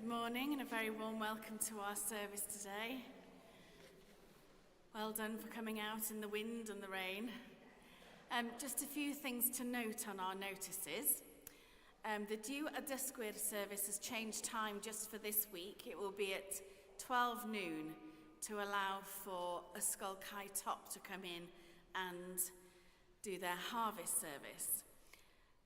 Good morning and a very warm welcome to our service today. Well done for coming out in the wind and the rain. Just a few things to note on our notices. The due Adysgwyr service has changed time just for this week. It will be at 12 noon to allow for Ysgol Cae Top to come in and do their harvest service.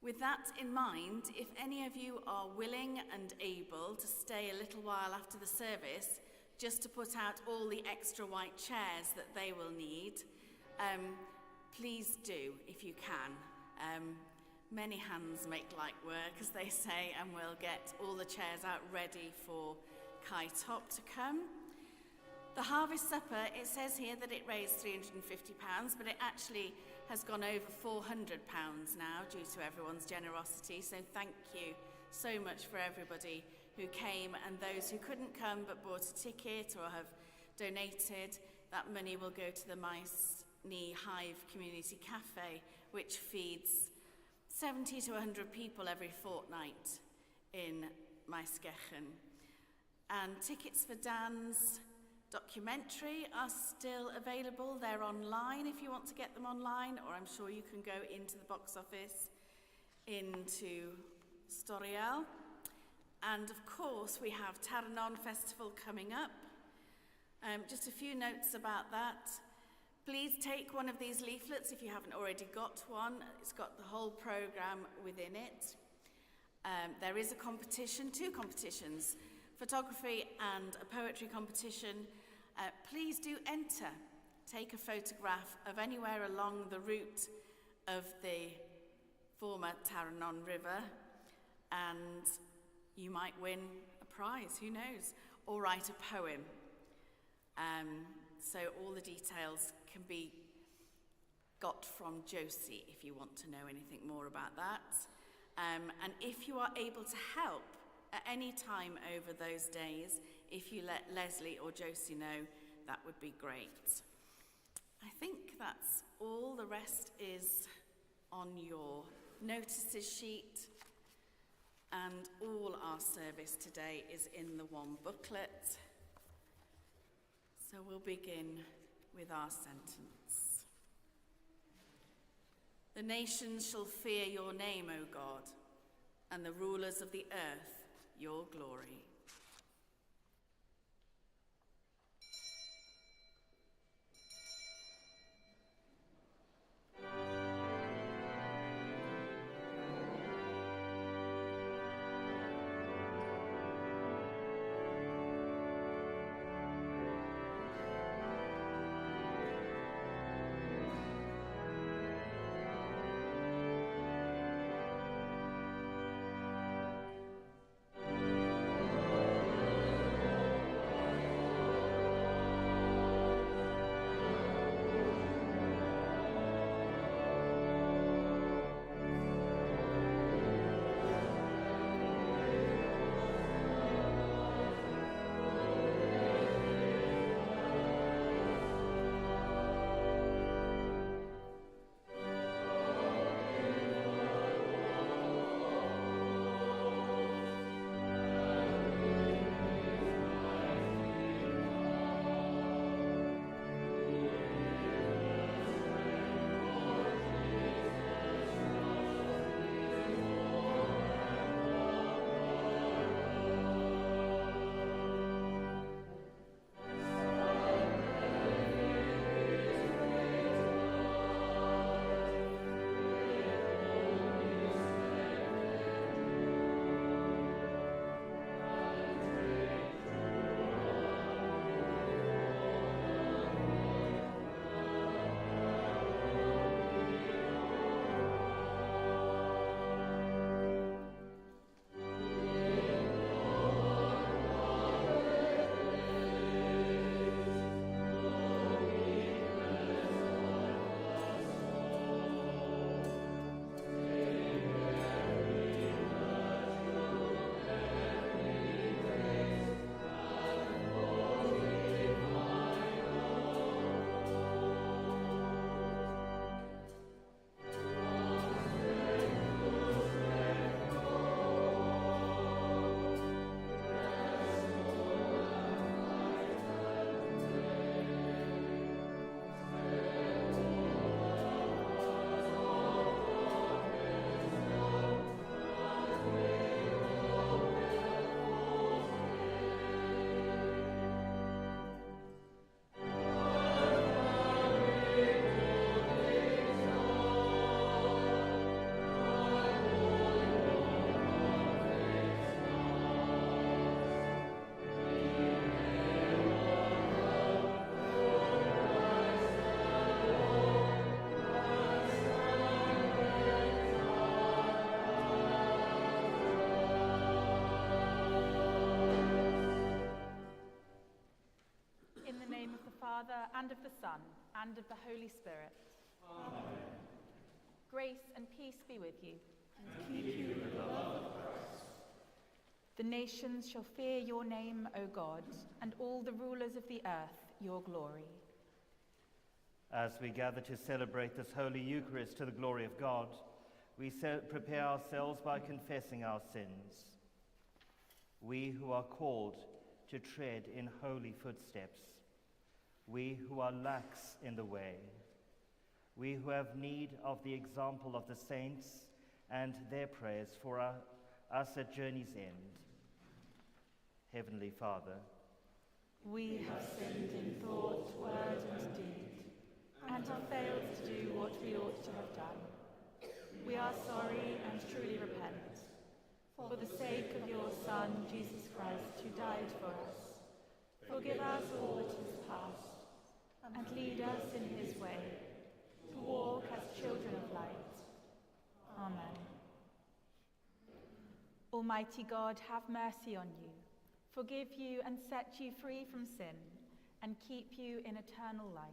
With that in mind, if any of you are willing and able to stay a little while after the service, just to put out all the extra white chairs that they will need, please do if you can. Many hands make light work, as they say, and we'll get all the chairs out ready for Cae Top to come. The Harvest Supper, it says here that it raised £350, but it actually has gone over £400 now due to everyone's generosity. So thank you so much for everybody who came, and those who couldn't come but bought a ticket or have donated. That money will go to the Maes Ni Hive Community Cafe, which feeds 70 to 100 people every fortnight in Maesgechen. And tickets for Dan's documentary are still available. They're online if you want to get them online, or I'm sure you can go into the box office into Storiel. And of course we have Taranon Festival coming up. Just a few notes about that. Please take one of these leaflets if you haven't already got one. It's got the whole programme within it. There is a competition, two competitions, photography and a poetry competition. Please do enter. Take a photograph of anywhere along the route of the former Taranon River and you might win a prize, who knows, or write a poem. So all the details can be got from Josie if you want to know anything more about that. And if you are able to help at any time over those days, if you let Leslie or Josie know, that would be great. I think that's all. The rest is on your notices sheet, and all our service today is in the one booklet. So we'll begin with our sentence. The nations shall fear your name, O God, and the rulers of the earth your glory. of the Father, and of the Son, and of the Holy Spirit. Amen. Grace and peace be with you. And keep you in the love of Christ. The nations shall fear your name, O God, and all the rulers of the earth your glory. As we gather to celebrate this Holy Eucharist to the glory of God, we prepare ourselves by confessing our sins. We who are called to tread in holy footsteps, we who are lax in the way, we who have need of the example of the saints and their prayers for us at journey's end. Heavenly Father, we have sinned in thought, word, and deed, and have failed to do what we ought to have done. We are sorry and truly repent. For the sake of your Son, Jesus Christ, who died for us, forgive us all that is past, and lead us in his way, to walk as children of light. Amen. Almighty God, have mercy on you, forgive you and set you free from sin, and keep you in eternal life.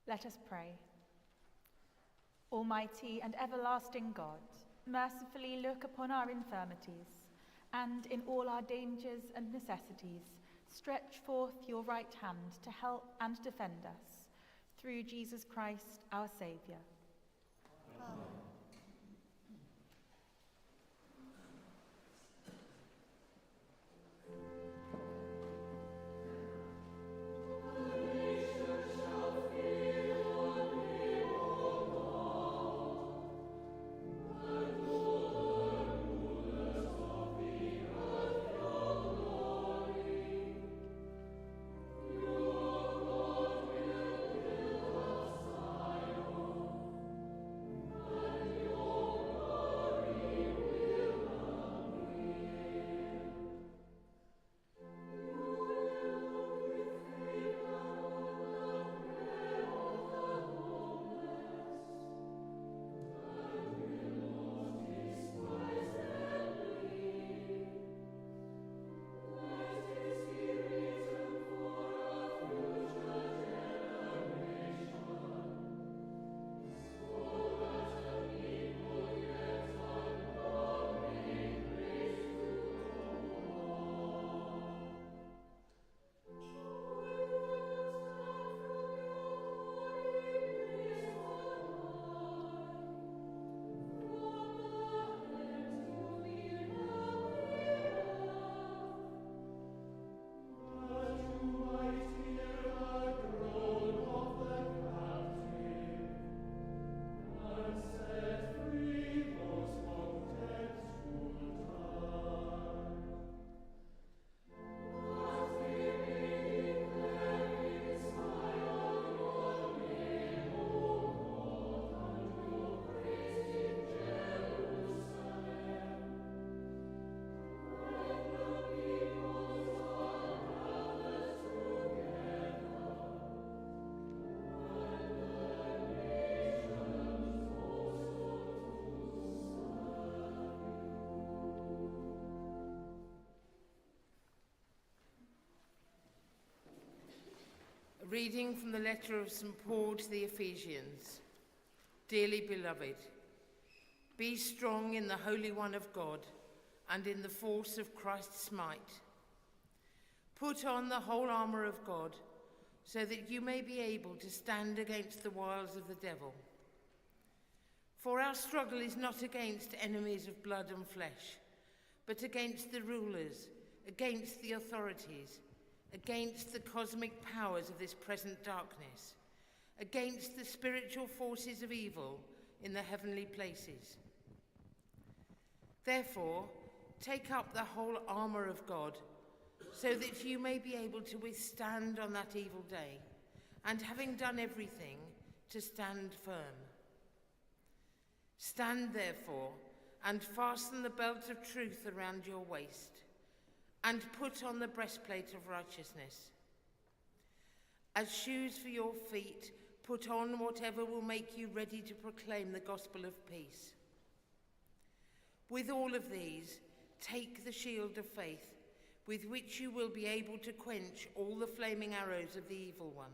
Let us pray. Almighty and everlasting God, mercifully look upon our infirmities, and in all our dangers and necessities, stretch forth your right hand to help and defend us, through Jesus Christ our Saviour. Amen. A reading from the letter of St. Paul to the Ephesians. Dearly beloved, be strong in the Holy One of God and in the force of Christ's might. Put on the whole armour of God, so that you may be able to stand against the wiles of the devil. For our struggle is not against enemies of blood and flesh, but against the rulers, against the authorities, against the cosmic powers of this present darkness, against the spiritual forces of evil in the heavenly places. Therefore, take up the whole armour of God, so that you may be able to withstand on that evil day, and having done everything, to stand firm. Stand therefore, and fasten the belt of truth around your waist, and put on the breastplate of righteousness. As shoes for your feet, put on whatever will make you ready to proclaim the gospel of peace. With all of these, take the shield of faith, with which you will be able to quench all the flaming arrows of the evil one.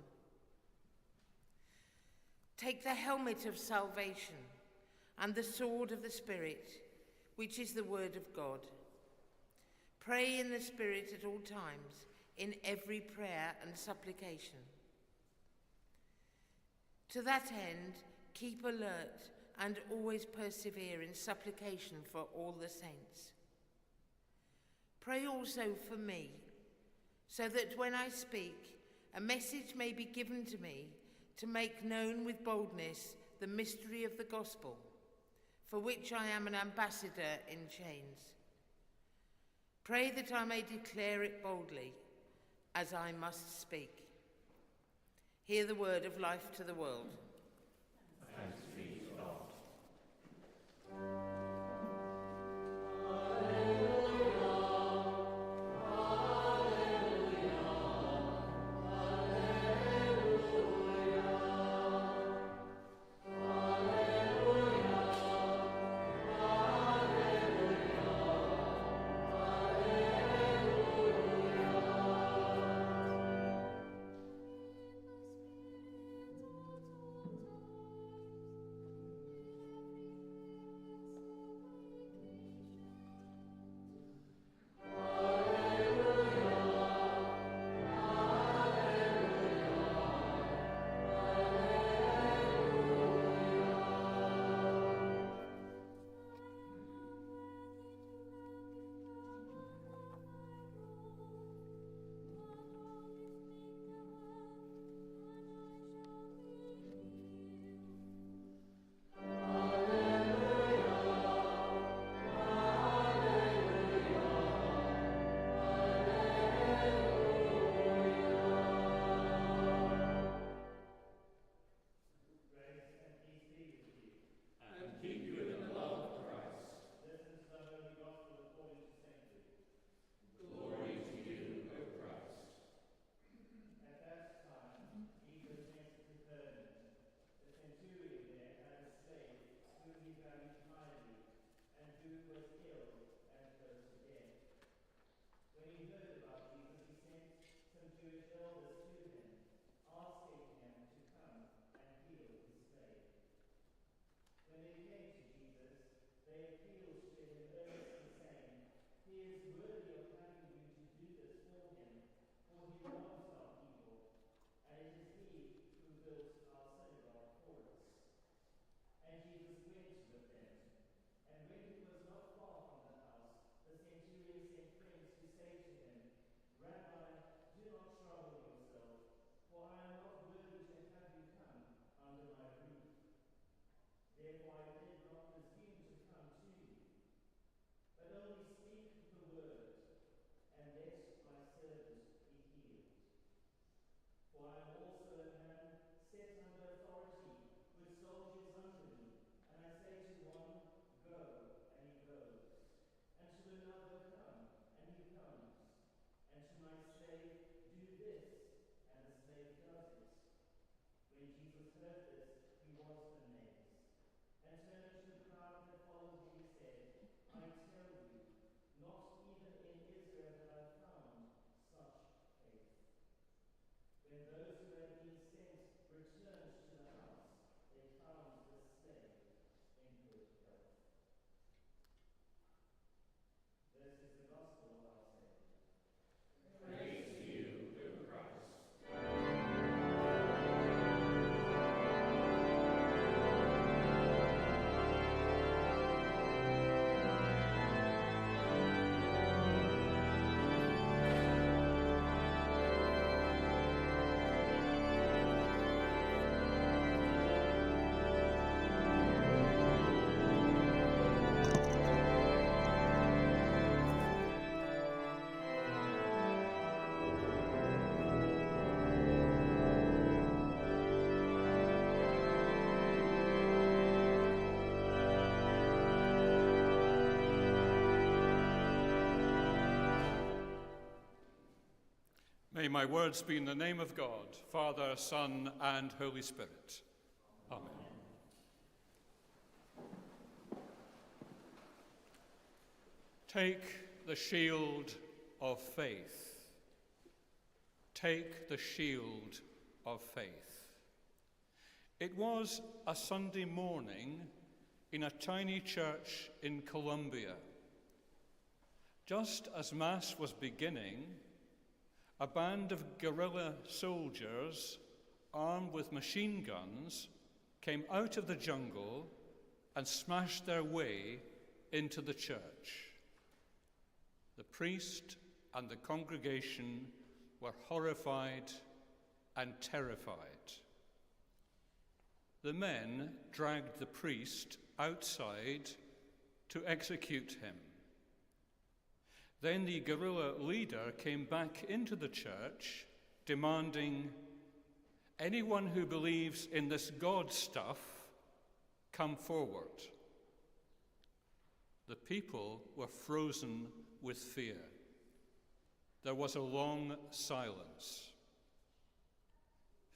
Take the helmet of salvation and the sword of the Spirit, which is the word of God. Pray in the Spirit at all times, in every prayer and supplication. To that end, keep alert and always persevere in supplication for all the saints. Pray also for me, so that when I speak, a message may be given to me to make known with boldness the mystery of the gospel, for which I am an ambassador in chains. Pray that I may declare it boldly, as I must speak. Hear the word of life to the world. Thanks be to God. May my words be in the name of God, Father, Son, and Holy Spirit. Amen. Take the shield of faith. Take the shield of faith. It was a Sunday morning in a tiny church in Colombia. Just as Mass was beginning, a band of guerrilla soldiers armed with machine guns came out of the jungle and smashed their way into the church. The priest and the congregation were horrified and terrified. The men dragged the priest outside to execute him. Then the guerrilla leader came back into the church, demanding, "Anyone who believes in this God stuff, come forward." The people were frozen with fear. There was a long silence.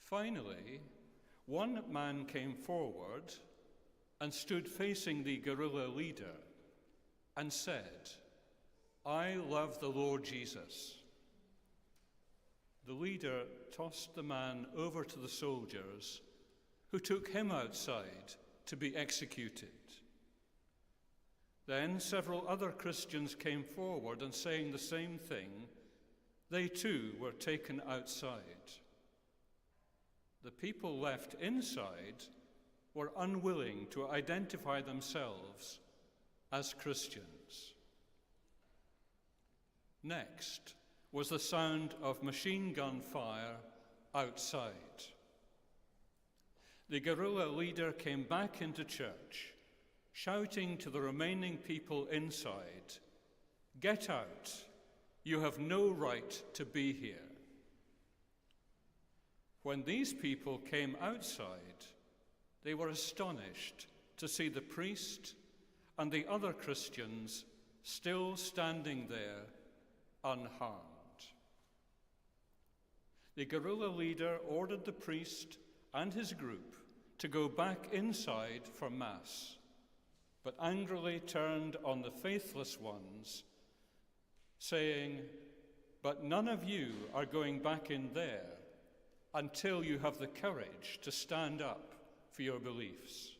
Finally, one man came forward and stood facing the guerrilla leader and said, "I love the Lord Jesus." The leader tossed the man over to the soldiers, who took him outside to be executed. Then several other Christians came forward and, saying the same thing, they too were taken outside. The people left inside were unwilling to identify themselves as Christians. Next was the sound of machine gun fire outside. The guerrilla leader came back into church, shouting to the remaining people inside, "Get out! You have no right to be here." When these people came outside, they were astonished to see the priest and the other Christians still standing there unharmed. The guerrilla leader ordered the priest and his group to go back inside for Mass, but angrily turned on the faithless ones, saying, "But none of you are going back in there until you have the courage to stand up for your beliefs."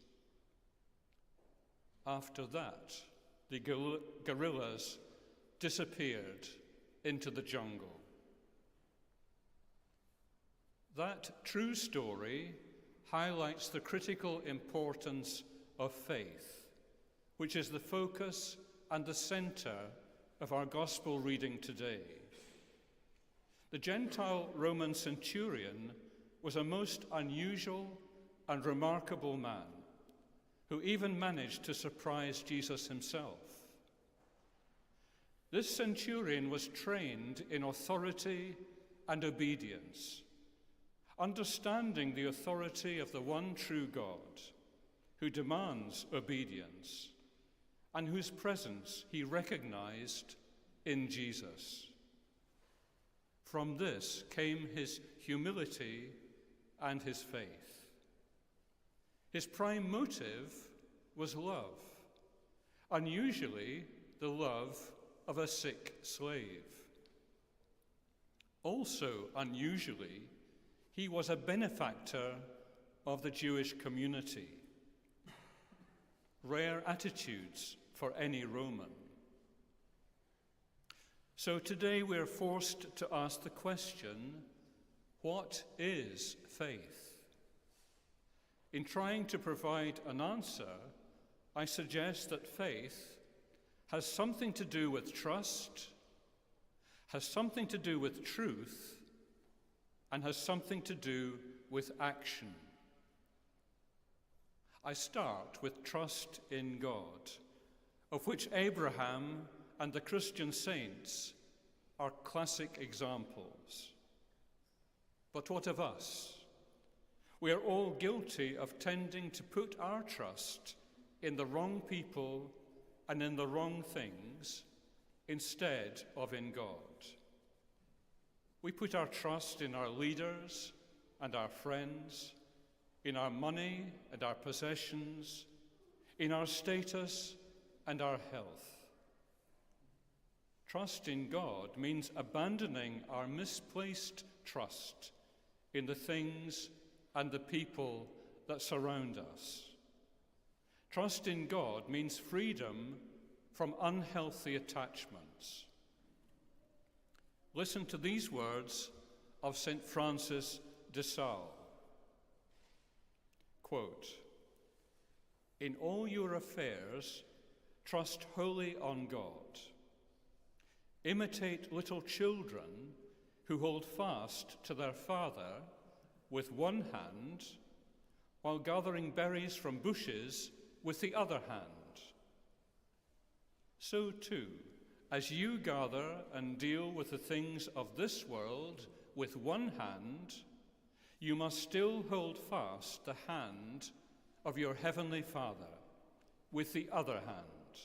After that, the guerrillas disappeared into the jungle. That true story highlights the critical importance of faith, which is the focus and the center of our gospel reading today. The Gentile Roman centurion was a most unusual and remarkable man who even managed to surprise Jesus himself. This centurion was trained in authority and obedience, understanding the authority of the one true God who demands obedience and whose presence he recognized in Jesus. From this came his humility and his faith. His prime motive was love, unusually the love of a sick slave. Also unusually, he was a benefactor of the Jewish community. Rare attitudes for any Roman. So today we're forced to ask the question, what is faith? In trying to provide an answer, I suggest that faith has something to do with trust, has something to do with truth, and has something to do with action. I start with trust in God, of which Abraham and the Christian saints are classic examples. But what of us? We are all guilty of tending to put our trust in the wrong people and in the wrong things instead of in God. We put our trust in our leaders and our friends, in our money and our possessions, in our status and our health. Trust in God means abandoning our misplaced trust in the things and the people that surround us. Trust in God means freedom from unhealthy attachments. Listen to these words of St. Francis de Sales. Quote, "In all your affairs, trust wholly on God. Imitate little children who hold fast to their father with one hand while gathering berries from bushes with the other hand. So too, as you gather and deal with the things of this world with one hand, you must still hold fast the hand of your heavenly Father with the other hand,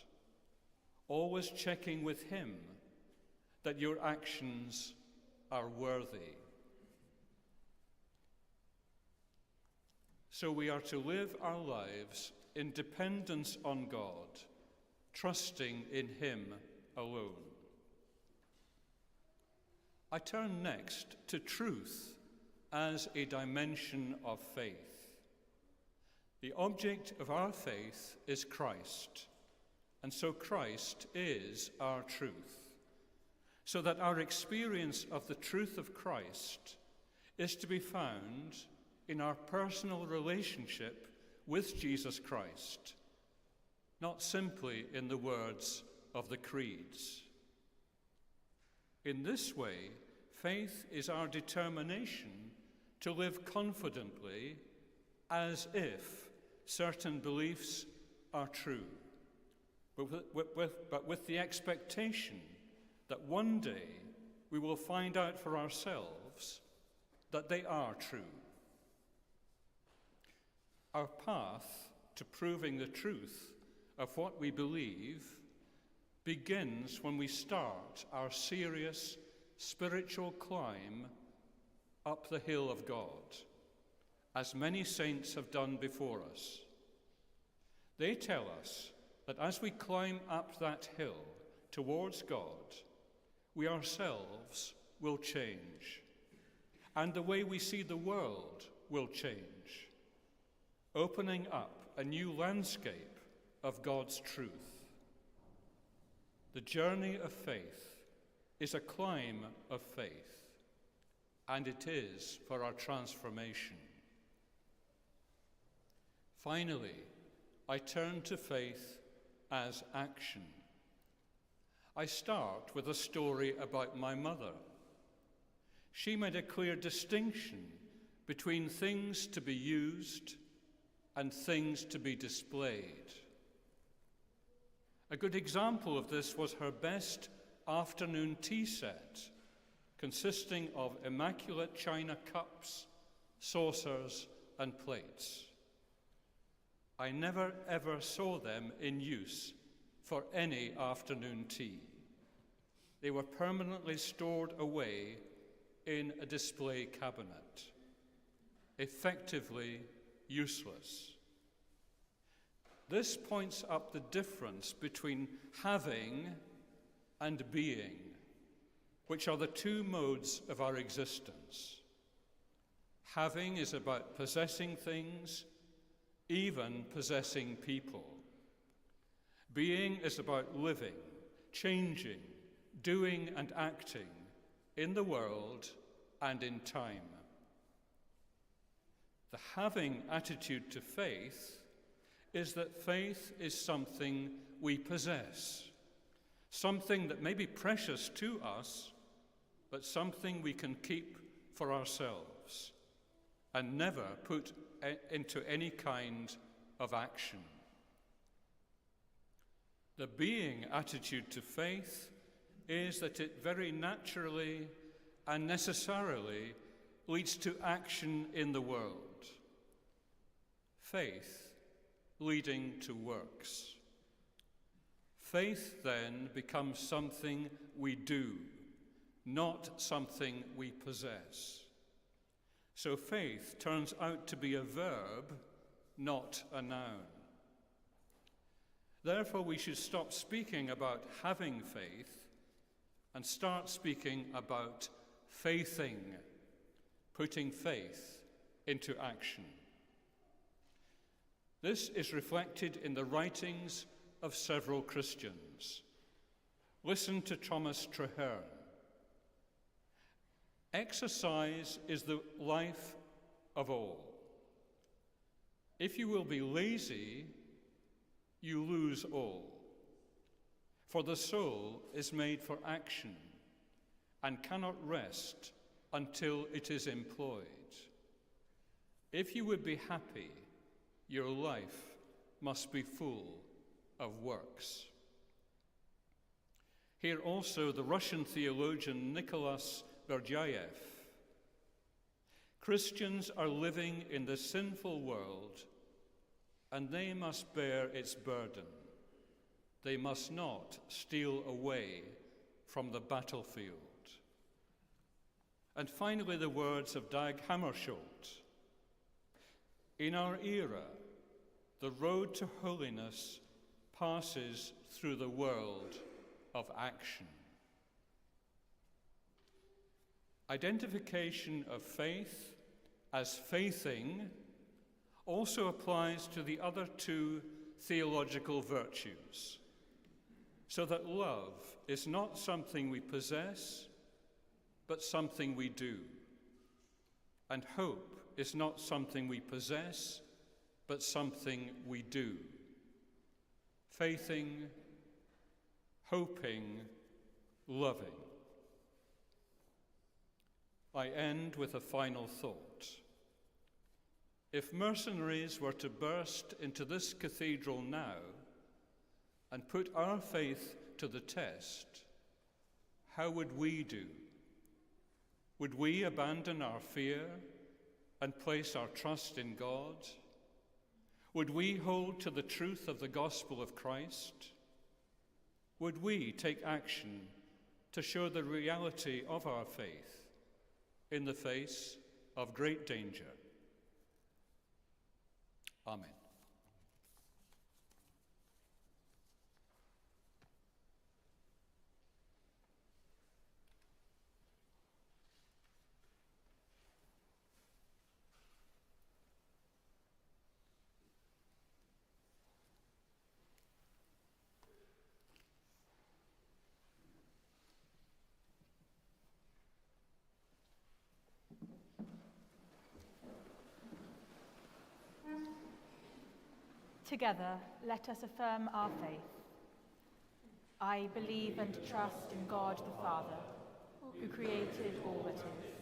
always checking with him that your actions are worthy." So we are to live our lives in dependence on God, trusting in him alone. I turn next to truth as a dimension of faith. The object of our faith is Christ, and so Christ is our truth, so that our experience of the truth of Christ is to be found in our personal relationship with Jesus Christ, not simply in the words of the creeds. In this way, faith is our determination to live confidently as if certain beliefs are true, but with the expectation that one day we will find out for ourselves that they are true. Our path to proving the truth of what we believe begins when we start our serious spiritual climb up the hill of God, as many saints have done before us. They tell us that as we climb up that hill towards God, we ourselves will change, and the way we see the world will change, opening up a new landscape of God's truth. The journey of faith is a climb of faith, and it is for our transformation. Finally, I turn to faith as action. I start with a story about my mother. She made a clear distinction between things to be used and things to be displayed. A good example of this was her best afternoon tea set, consisting of immaculate china cups, saucers, and plates. I never ever saw them in use for any afternoon tea. They were permanently stored away in a display cabinet, effectively useless. This points up the difference between having and being, which are the two modes of our existence. Having is about possessing things, even possessing people. Being is about living, changing, doing and acting in the world and in time. The having attitude to faith is that faith is something we possess, something that may be precious to us, but something we can keep for ourselves and never put into any kind of action. The being attitude to faith is that it very naturally and necessarily leads to action in the world. Faith leading to works. Faith then becomes something we do, not something we possess. So faith turns out to be a verb, not a noun. Therefore, we should stop speaking about having faith and start speaking about faithing, putting faith into action. This is reflected in the writings of several Christians. Listen to Thomas Traherne. Exercise is the life of all. If you will be lazy, you lose all. For the soul is made for action and cannot rest until it is employed. If you would be happy, your life must be full of works. Here also the Russian theologian Nicholas Berdyaev. Christians are living in the sinful world, and they must bear its burden. They must not steal away from the battlefield. And finally, the words of Dag Hammarskjöld. In our era, the road to holiness passes through the world of action. Identification of faith as faithing also applies to the other two theological virtues, so that love is not something we possess, but something we do, and hope is not something we possess, but something we do. Faithing, hoping, loving. I end with a final thought. If mercenaries were to burst into this cathedral now and put our faith to the test, how would we do? Would we abandon our fear and place our trust in God? Would we hold to the truth of the gospel of Christ? Would we take action to show the reality of our faith in the face of great danger? Amen. Together, let us affirm our faith. I believe and trust in God the Father, who created all that is.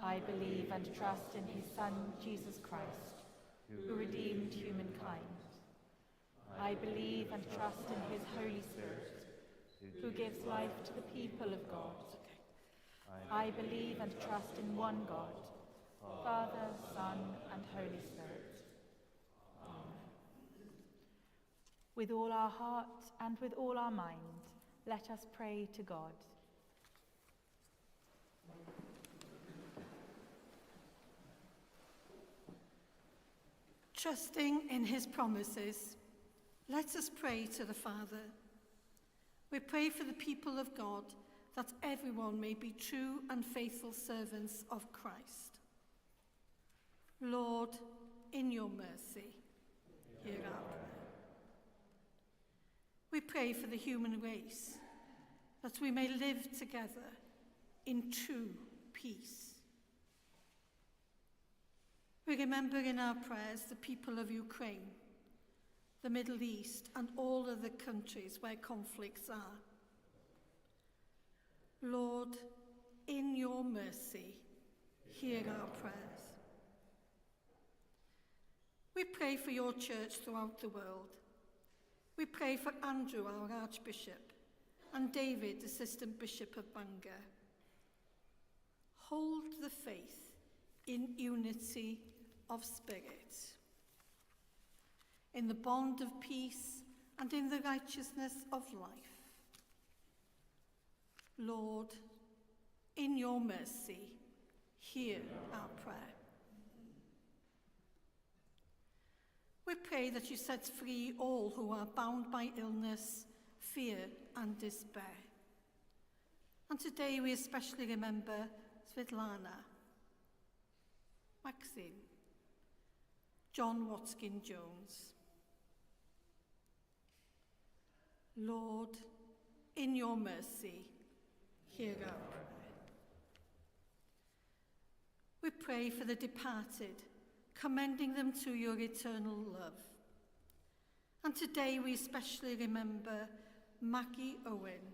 I believe and trust in his Son, Jesus Christ, who redeemed humankind. I believe and trust in his Holy Spirit, who gives life to the people of God. I believe and trust in one God, Father, Son, and Holy Spirit. With all our heart and with all our mind, let us pray to God. Trusting in his promises, let us pray to the Father. We pray for the people of God, that everyone may be true and faithful servants of Christ. Lord, in your mercy, hear our prayer. We pray for the human race, that we may live together in true peace. We remember in our prayers the people of Ukraine, the Middle East, and all other countries where conflicts are. Lord, in your mercy, hear our prayers. We pray for your church throughout the world. We pray for Andrew, our Archbishop, and David, Assistant Bishop of Bangor. Hold the faith in unity of spirit, in the bond of peace and in the righteousness of life. Lord, in your mercy, hear our prayer. We pray that you set free all who are bound by illness, fear, and despair. And today we especially remember Svetlana, Maxine, John Watkin-Jones. Lord, in your mercy, hear our prayer. We pray for the departed, commending them to your eternal love. And today we especially remember Maggie Owen,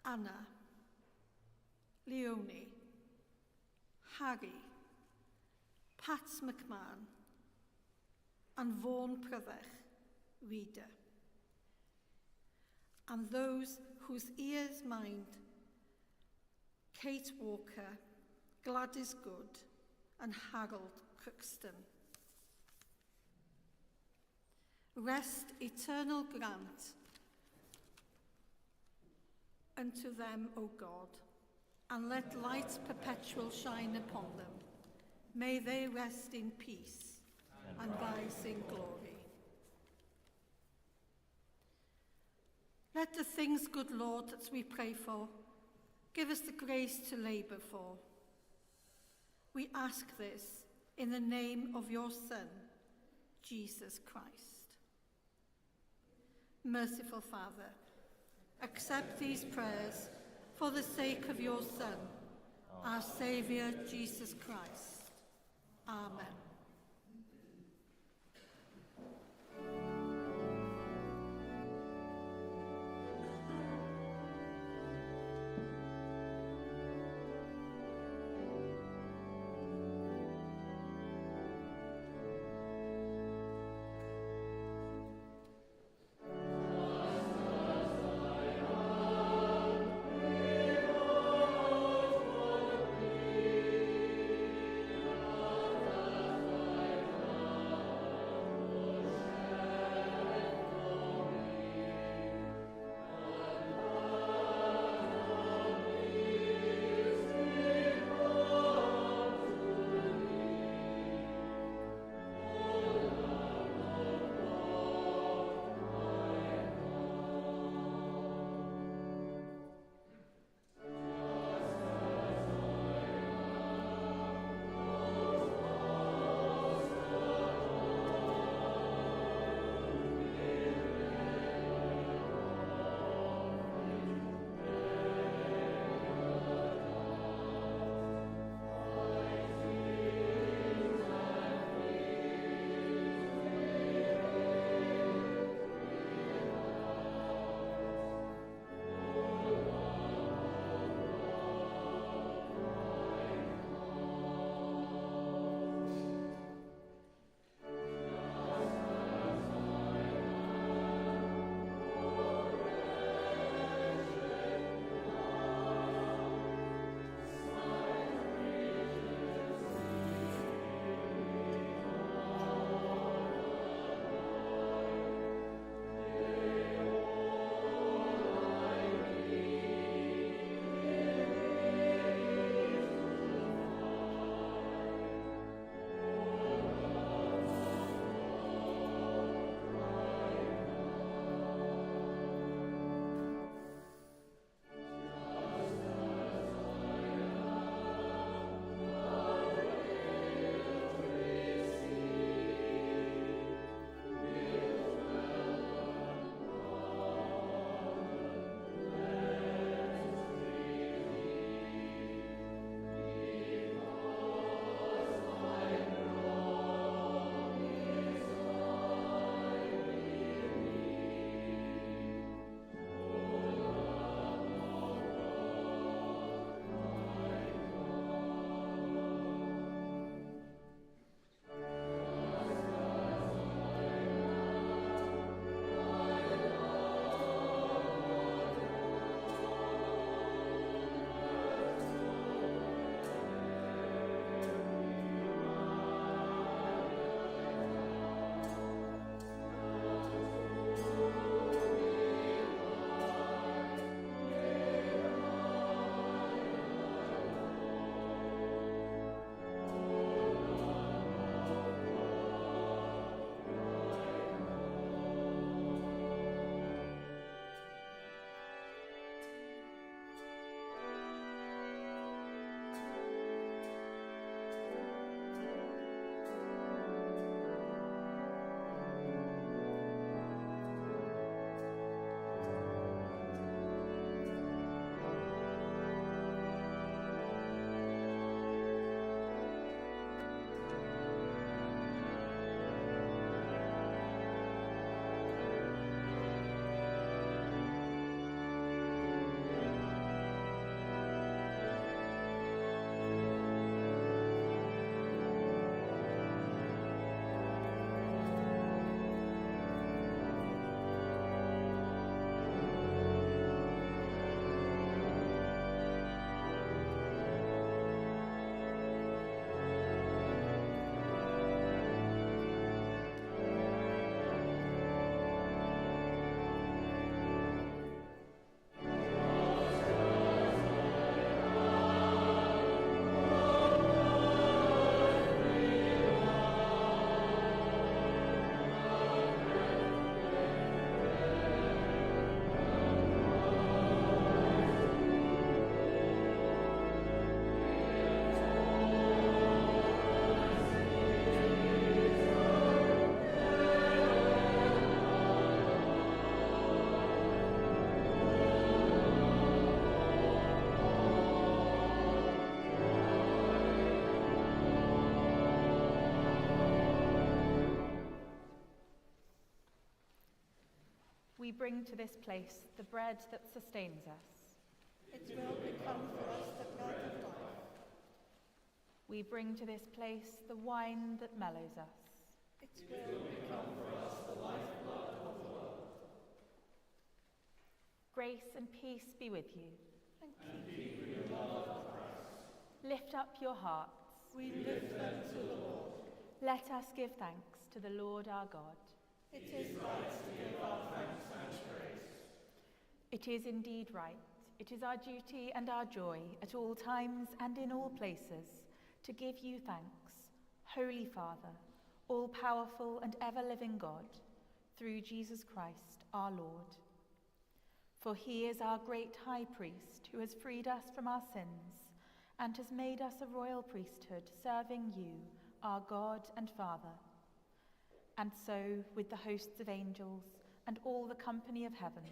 Anna, Leonie, Harry, Pat McMahon, and Vaughan Pryfach, reader, and those whose ears mind, Kate Walker, Gladys Good, and Harold Crookston. Rest eternal grant unto them, O God, and let light perpetual shine upon them. May they rest in peace and rise in glory. Let the things, good Lord, that we pray for, give us the grace to labour for. We ask this in the name of your Son, Jesus Christ. Merciful Father, accept these prayers for the sake of your Son, our Saviour, Jesus Christ. Amen. we bring to this place the bread that sustains us. It will become for us the bread of life. We bring to this place the wine that mellows us. It will become for us the lifeblood of the world. Grace and peace be with you. And keep you in love of Christ. Lift up your hearts. We lift them to the Lord. Let us give thanks to the Lord our God. It is right to give our thanks and praise. It is indeed right. It is our duty and our joy at all times and in all places to give you thanks, Holy Father, all-powerful and ever-living God, through Jesus Christ our Lord. For he is our great high priest who has freed us from our sins and has made us a royal priesthood serving you, our God and Father. And so, with the hosts of angels and all the company of heaven,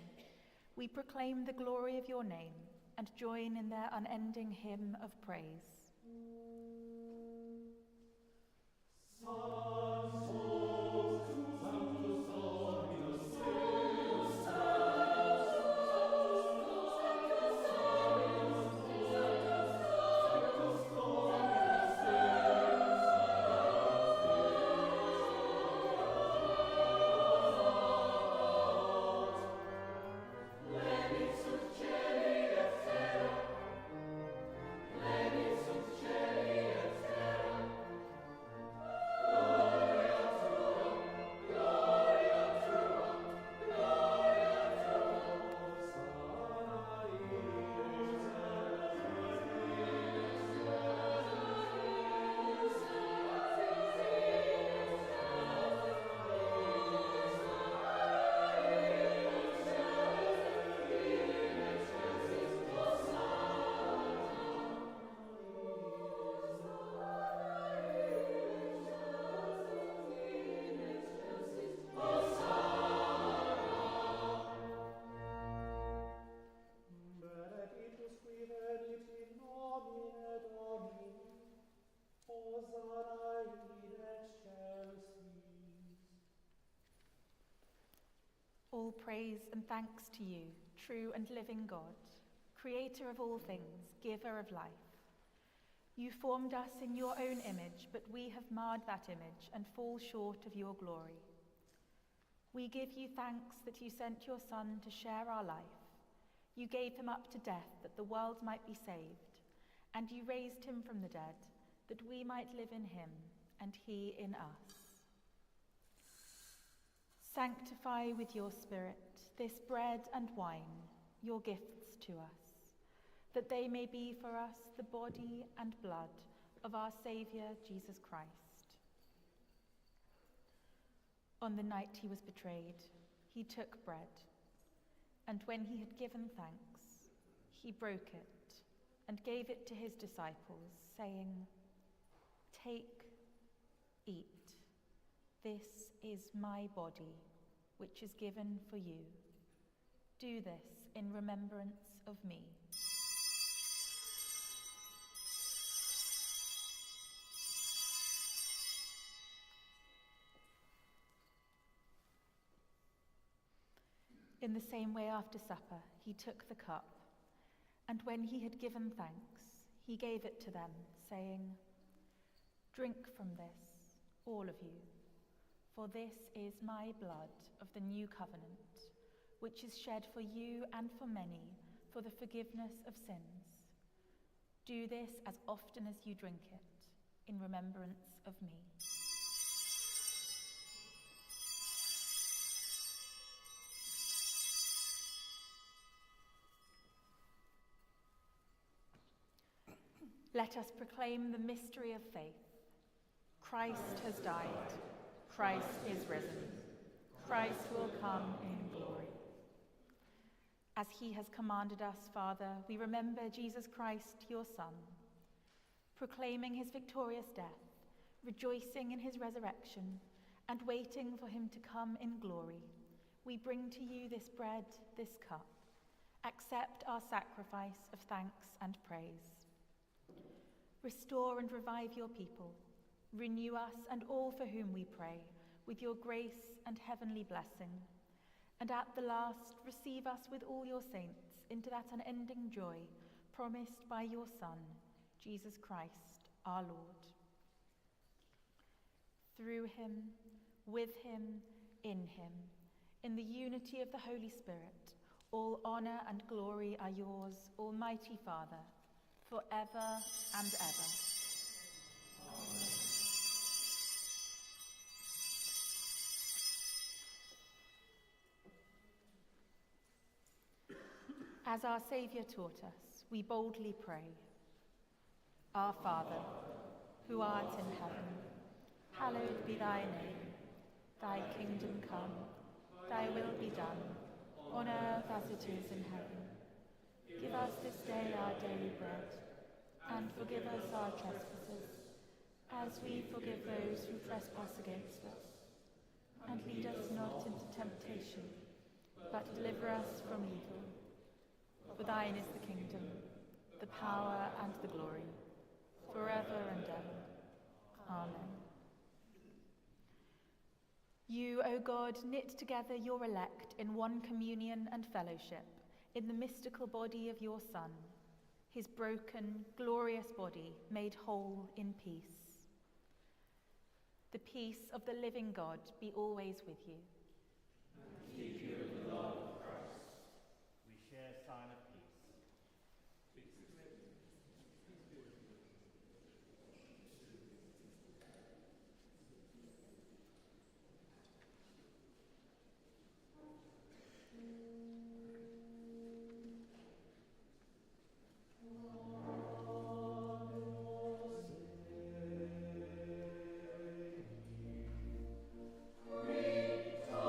we proclaim the glory of your name and join in their unending hymn of praise. All praise and thanks to you, true and living God, creator of all things, giver of life. You formed us in your own image, but we have marred that image and fall short of your glory. We give you thanks that you sent your Son to share our life. You gave him up to death that the world might be saved, and you raised him from the dead that we might live in him and he in us. Sanctify with your Spirit this bread and wine, your gifts to us, that they may be for us the body and blood of our Saviour, Jesus Christ. On the night he was betrayed, he took bread, and when he had given thanks, he broke it and gave it to his disciples, saying, "Take, eat. This is my body, which is given for you. Do this in remembrance of me." In the same way, after supper, he took the cup, and when he had given thanks, he gave it to them, saying, "Drink from this, all of you, for this is my blood of the new covenant, which is shed for you and for many for the forgiveness of sins. Do this as often as you drink it, in remembrance of me." Let us proclaim the mystery of faith. Christ has died. Christ is risen. Christ will come in glory. As he has commanded us, Father, we remember Jesus Christ, your Son, proclaiming his victorious death, rejoicing in his resurrection, and waiting for him to come in glory. We bring to you this bread, this cup. Accept our sacrifice of thanks and praise. Restore and revive your people. Renew us and all for whom we pray with your grace and heavenly blessing. And at the last, receive us with all your saints into that unending joy promised by your Son, Jesus Christ, our Lord. Through him, with him, in the unity of the Holy Spirit, all honour and glory are yours, Almighty Father, forever and ever. As our Saviour taught us, we boldly pray. Our Father, who art in heaven, hallowed be thy name. Thy kingdom come, thy will be done, on earth as it is in heaven. Give us this day our daily bread, and forgive us our trespasses, as we forgive those who trespass against us. And lead us not into temptation, but deliver us from evil. For thine is the kingdom, the power and the glory, forever and ever. Amen. You, O God, knit together your elect in one communion and fellowship, in the mystical body of your Son, his broken, glorious body made whole in peace. The peace of the living God be always with you. And keep you in the love of Christ. We share a sign of peace. Victor.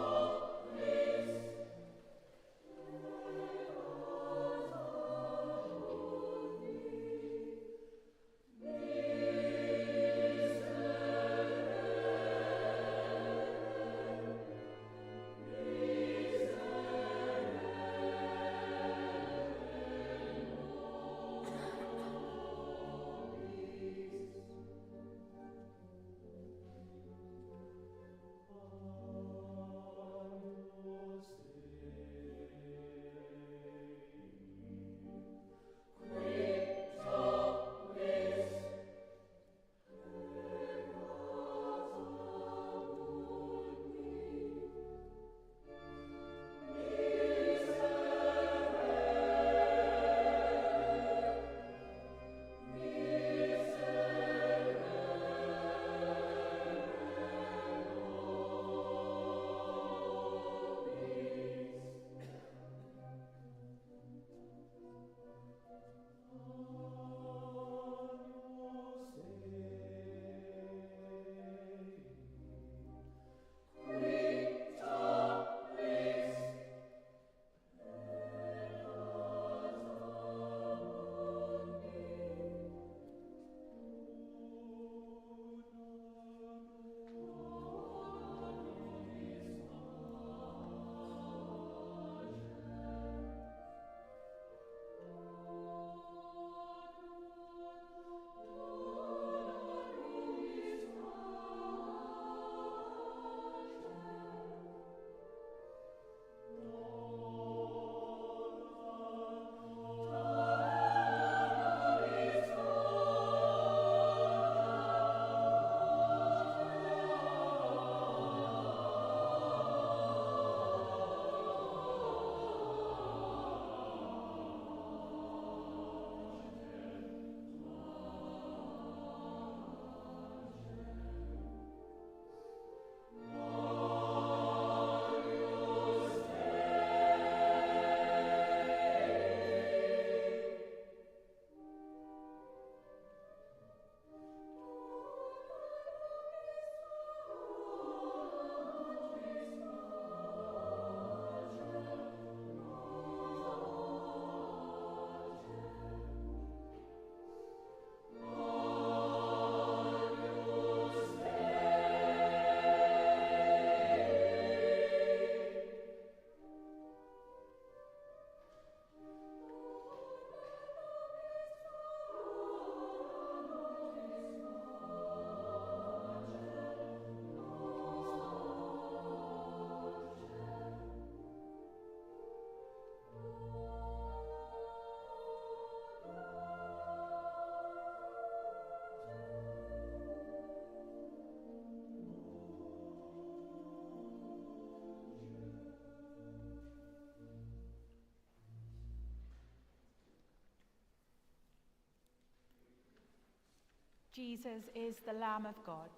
Jesus is the Lamb of God,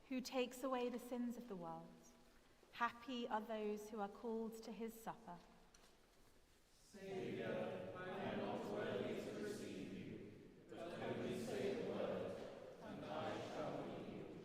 who takes away the sins of the world. Happy are those who are called to his supper. Saviour, I am not worthy to receive you, but only say the word, and I shall be healed.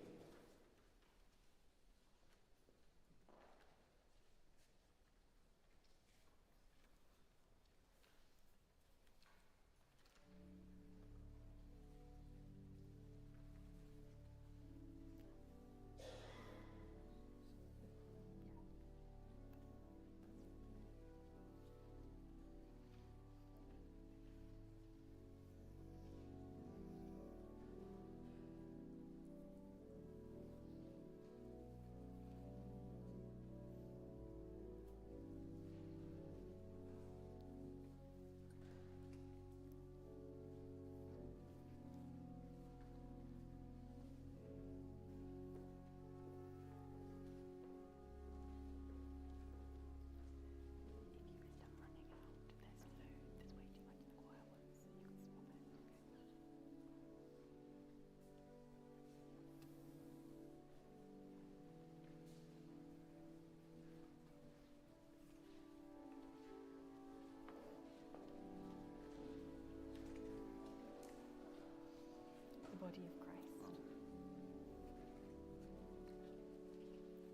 The body of Christ.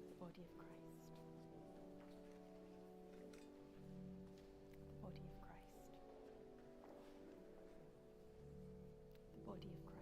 The body of Christ. The body of Christ. The body of Christ.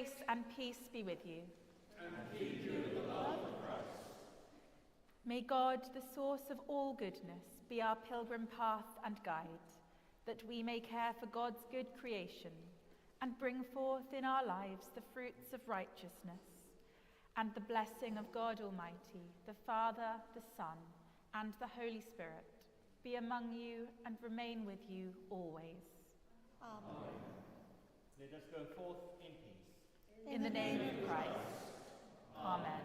Grace and peace be with you. And feed you with the love of Christ. May God, the source of all goodness, be our pilgrim path and guide, that we may care for God's good creation and bring forth in our lives the fruits of righteousness. And the blessing of God Almighty, the Father, the Son, and the Holy Spirit, be among you and remain with you always. Amen. Let us go forth in peace. In the name of Christ. Amen.